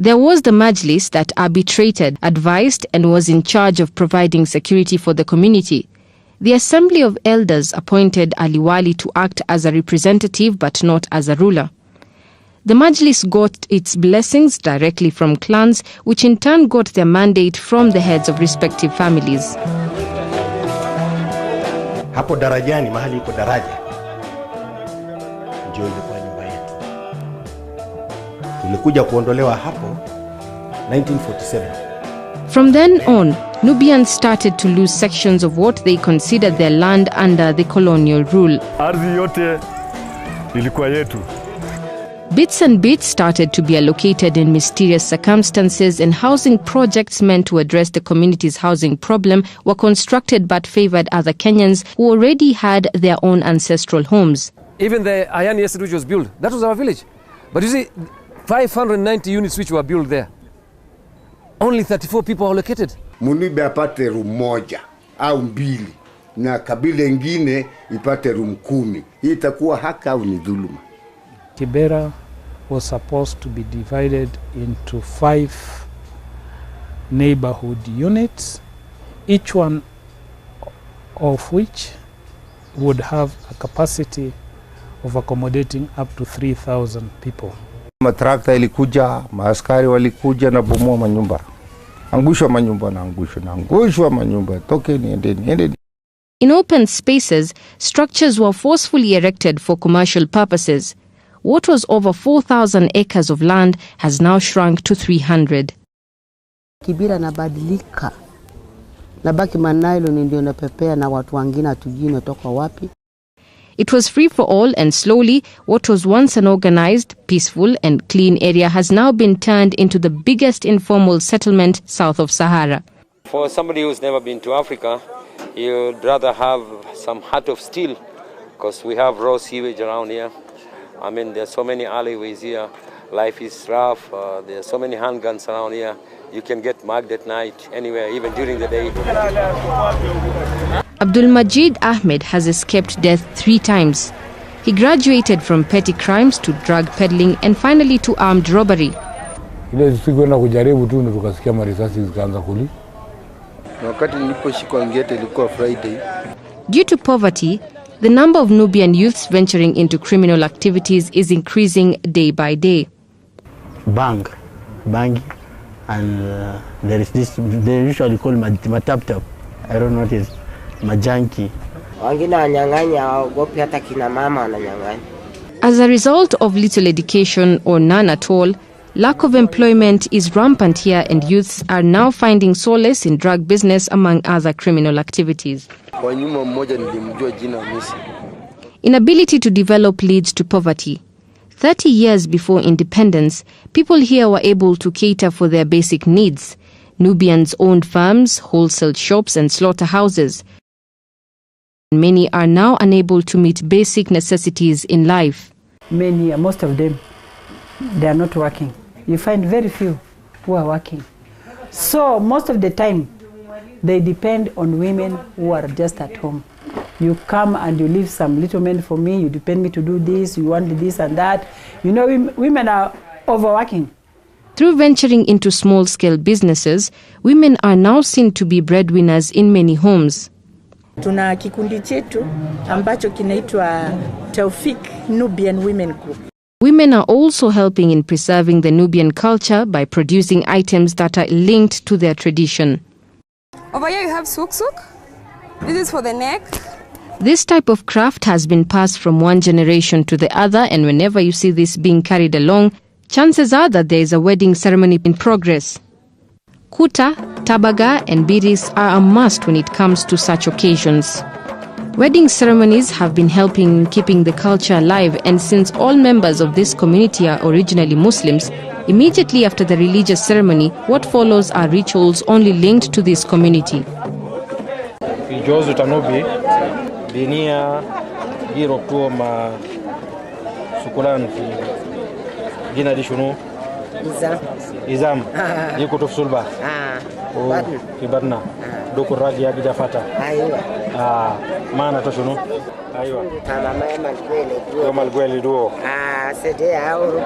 There was the Majlis that arbitrated, advised and was in charge of providing security for the community. The Assembly of Elders appointed Ali Wali to act as a representative but not as a ruler. The Majlis got its blessings directly from clans, which in turn got their mandate from the heads of respective families. Hapo darajani, mahali iko daraja, ndio ilikuwa nyumba yetu. Tulikuja kuondolewa hapo 1947. From then on, Nubians started to lose sections of what they considered their land under the colonial rule. Ardhi yote ilikuwa yetu. Bits and bits started to be allocated in mysterious circumstances, and housing projects meant to address the community's housing problem were constructed but favored other Kenyans who already had their own ancestral homes. Even the Ayani estate which was built, that was our village. But you see, 590 units which were built there, only 34 people are located. Munibe apate room moja au mbili na kabila ingine ipate room 10. Hii itakuwa haki au ni dhuluma? Kibera was supposed to be divided into 5 neighborhood units, each one of which would have a capacity of accommodating up to 3,000 people. Matrakta ilikuja, maaskari walikuja na bomoa manyumba. Angushwa manyumba na angushwa manyumba. Toke niende. In open spaces, structures were forcefully erected for commercial purposes. What was over 4,000 acres of land has now shrunk to 300. Kibira nabadilika. Nabaki manailo ndio napepea na watu wengine hatujui natoka wapi. It was free for all, and slowly, what was once an organized, peaceful and clean area has now been turned into the biggest informal settlement south of Sahara. For somebody who's never been to Africa, you'd rather have some heart of steel, because we have raw sewage around here. I mean, there's so many alleyways here. Life is rough. There's so many handguns around here. You can get mugged at night, anywhere, even during the day. Abdul Majid Ahmed has escaped death 3 times. He graduated from petty crimes to drug peddling and finally to armed robbery. Due to poverty, the number of Nubian youths venturing into criminal activities is increasing day by day. Bangi, and there is this, they usually call matap-tap. I don't know what it is. Majanki. As a result of little education or none at all, lack of employment is rampant here, and youths are now finding solace in drug business among other criminal activities. Inability to develop leads to poverty. 30 years before independence, people here were able to cater for their basic needs. Nubians owned farms, wholesale shops and slaughterhouses. Many are now unable to meet basic necessities in life. Many, most of them, they are not working. You find very few who are working. So most of the time, they depend on women who are just at home. You come and you leave some little men for me, you depend me to do this, you want this and that. You know, women are overworking. Through venturing into small-scale businesses, women are now seen to be breadwinners in many homes. Tuna kikundi chetu ambacho kinaitwa Taufik Nubian Women Group. Women are also helping in preserving the Nubian culture by producing items that are linked to their tradition. Over here you have suk-suk. This is for the neck. This type of craft has been passed from one generation to the other, and whenever you see this being carried along, chances are that there is a wedding ceremony in progress. Kuta, tabaga and biris are a must when it comes to such occasions. Wedding ceremonies have been helping in keeping the culture alive, and since all members of this community are originally Muslims, immediately after the religious ceremony, what follows are rituals only linked to this community. Izam yuko tofsulba kibarna doko ragi ya gijafata maana to shunu aywa mama malgweli duo sede ya oro